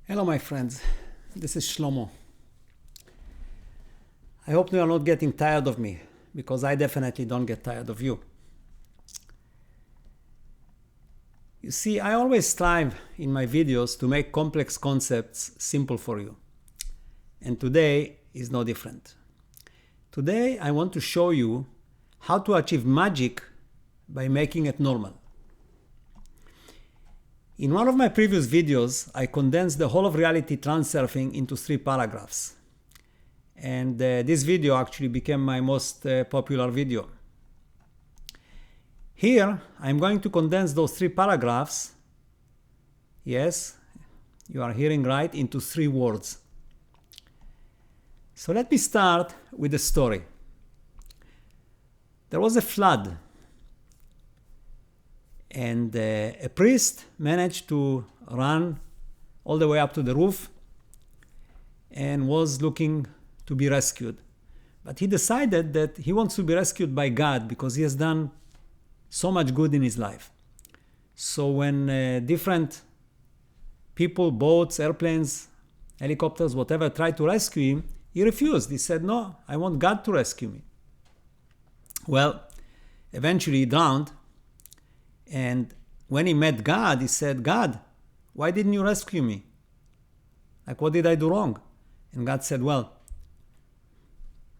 Hello, my friends. This is Shlomo. I hope you are not getting tired of me, because I definitely don't get tired of you. You see, I always strive in my videos to make complex concepts simple for you. And today is no different. Today, I want to show you how to achieve magic by making it normal. In one of my previous videos, I condensed the whole of reality transurfing into 3 paragraphs. And this video actually became my most popular video. Here, I'm going to condense those 3 paragraphs, yes, you are hearing right, into 3 words. So let me start with the story. There was a flood, and a priest managed to run all the way up to the roof and was looking to be rescued. But he decided that he wants to be rescued by God because he has done so much good in his life. So when different people, boats, airplanes, helicopters, whatever, tried to rescue him, he refused. He said, "No, I want God to rescue me." Well, eventually he drowned. And when he met God, he said, "God, why didn't you rescue me? Like, what did I do wrong?" And God said, "Well,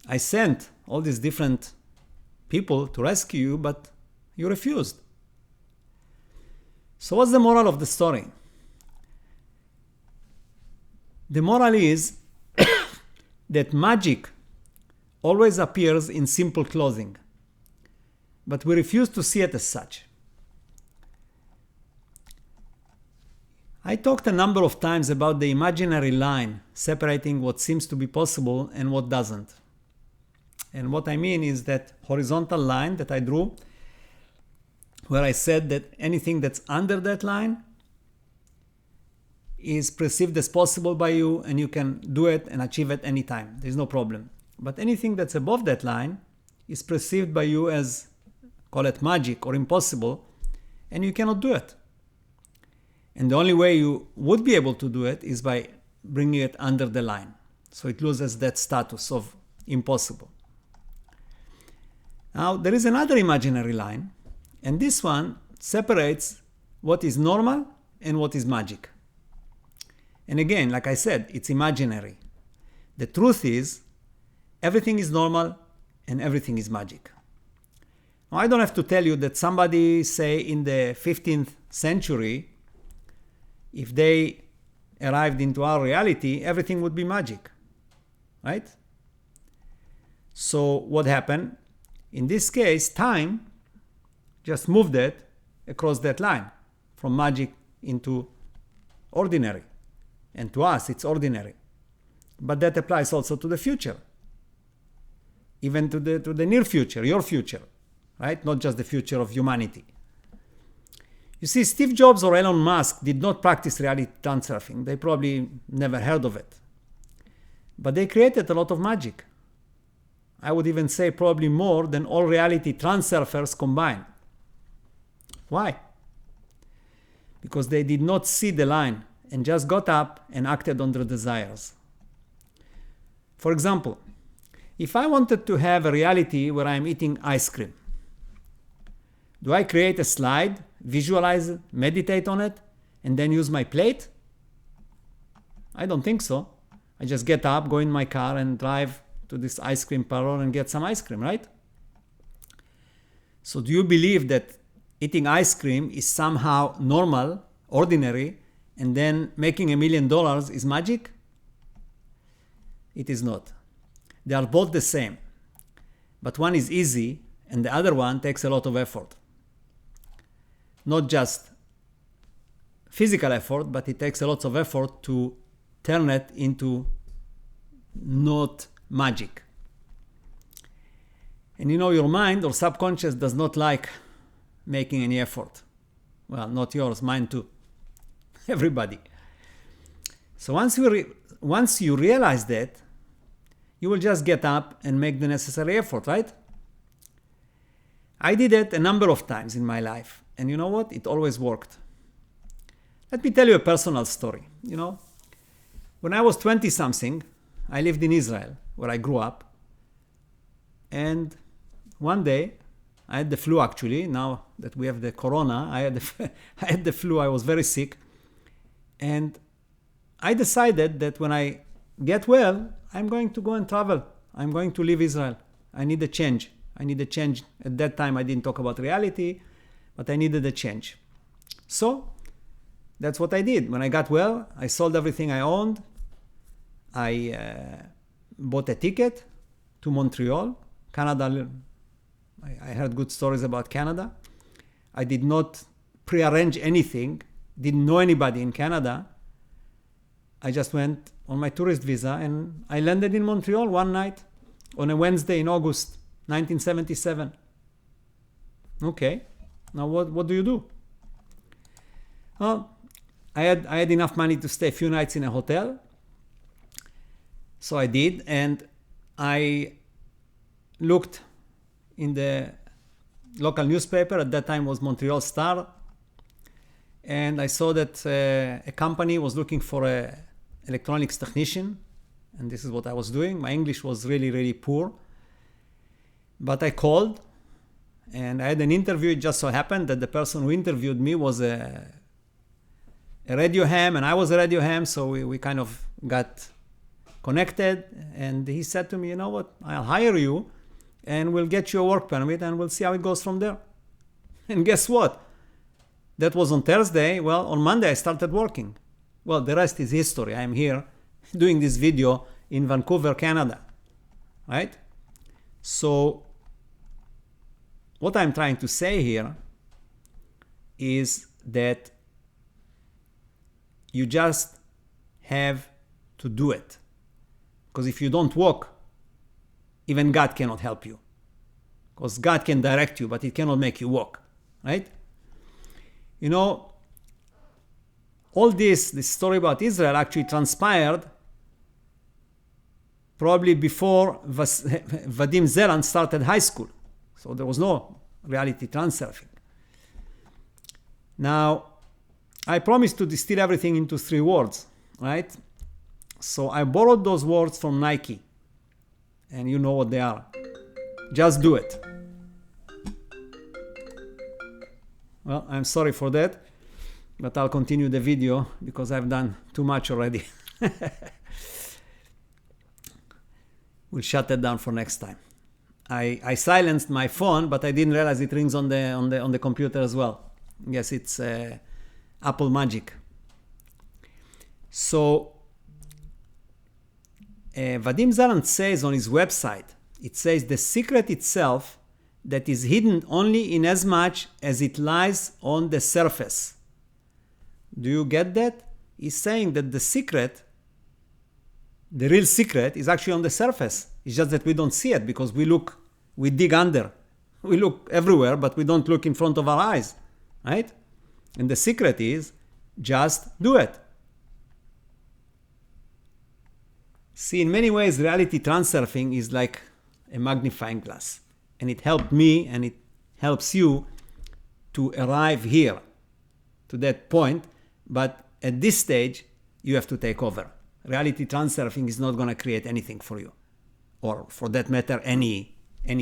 I sent all these different people to rescue you, but you refused." So what's the moral of the story? The moral is that magic always appears in simple clothing, but we refuse to see it as such. I talked a number of times about the imaginary line separating what seems to be possible and what doesn't. And what I mean is that horizontal line that I drew, where I said that anything that's under that line is perceived as possible by you, and you can do it and achieve it anytime. There's no problem. But anything that's above that line is perceived by you as, call it magic or impossible, and you cannot do it. And the only way you would be able to do it is by bringing it under the line. So it loses that status of impossible. Now, there is another imaginary line, and this one separates what is normal and what is magic. And again, like I said, it's imaginary. The truth is, everything is normal and everything is magic. Now, I don't have to tell you that somebody, say, in the 15th century, if they arrived into our reality, everything would be magic, right? So what happened? In this case, time just moved it across that line from magic into ordinary. And to us, it's ordinary. But that applies also to the future, even to the near future, your future, right? Not just the future of humanity. You see, Steve Jobs or Elon Musk did not practice reality transurfing. They probably never heard of it. But they created a lot of magic. I would even say probably more than all reality transurfers combined. Why? Because they did not see the line and just got up and acted on their desires. For example, if I wanted to have a reality where I'm eating ice cream, do I create a slide, visualize it, meditate on it, and then use my plate? I don't think so. I just get up, go in my car, and drive to this ice cream parlor and get some ice cream, right? So do you believe that eating ice cream is somehow normal, ordinary, and then making $1 million is magic? It is not. They are both the same. But one is easy, and the other one takes a lot of effort. Not just physical effort, but it takes a lot of effort to turn it into not magic. And you know, your mind or subconscious does not like making any effort. Well, not yours, mine too. Everybody. So once you realize that, you will just get up and make the necessary effort, right? I did it a number of times in my life. And you know what? It always worked. Let me tell you a personal story. When I was 20 something, I lived in Israel, where I grew up. And one day, I had the flu actually. Now that we have the corona, I had the flu. I was very sick. And I decided that when I get well, I'm going to go and travel. I'm going to leave Israel. I need a change. I need a change. At that time, I didn't talk about reality, but I needed a change. So that's what I did. When I got well, I sold everything I owned. I bought a ticket to Montreal, Canada. I heard good stories about Canada. I did not prearrange anything, didn't know anybody in Canada. I just went on my tourist visa and I landed in Montreal one night on a Wednesday in August 1977. Okay, now what do you do? Well, I had enough money to stay a few nights in a hotel. So I did, and I looked in the local newspaper. At that time was Montreal Star. And I saw that a company was looking for an electronics technician. And this is what I was doing. My English was really, really poor. But I called and I had an interview. It just so happened that the person who interviewed me was a radio ham and I was a radio ham. So we kind of got connected. And he said to me, you know what, I'll hire you and we'll get you a work permit and we'll see how it goes from there. And guess what? That was on Thursday. Well, on Monday I started working. Well, the rest is history. I'm here doing this video in Vancouver, Canada, right? So what I'm trying to say here is that you just have to do it. Because if you don't walk, even God cannot help you. Because God can direct you, but it cannot make you walk, right? You know, all this story about Israel actually transpired probably before Vadim Zeland started high school. So there was no reality transurfing. Now, I promised to distill everything into 3 words, right? So I borrowed those words from Nike. And you know what they are. Just do it. Well, I'm sorry for that, but I'll continue the video because I've done too much already. We'll shut that down for next time. I silenced my phone, but I didn't realize it rings on the computer as well. Yes, it's Apple Magic. So Vadim Zeland says on his website, it says the secret itself that is hidden only in as much as it lies on the surface. Do you get that? He's saying that the secret, the real secret, is actually on the surface. It's just that we don't see it because we dig under. We look everywhere, but we don't look in front of our eyes, right? And the secret is just do it. See, in many ways, reality transurfing is like a magnifying glass. And it helped me and it helps you to arrive here, to that point. But at this stage, you have to take over. Reality transurfing is not going to create anything for you. Or for that matter, any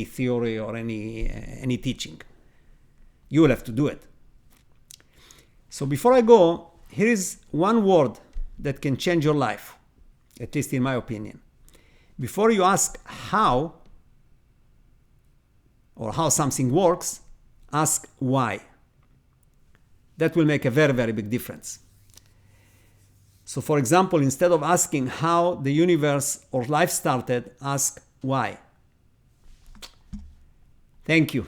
theory or any teaching. You will have to do it. So before I go, here is one word that can change your life, at least in my opinion. Before you ask how, or how something works, ask why. That will make a very, very big difference. So for example, instead of asking how the universe or life started, ask why. Thank you.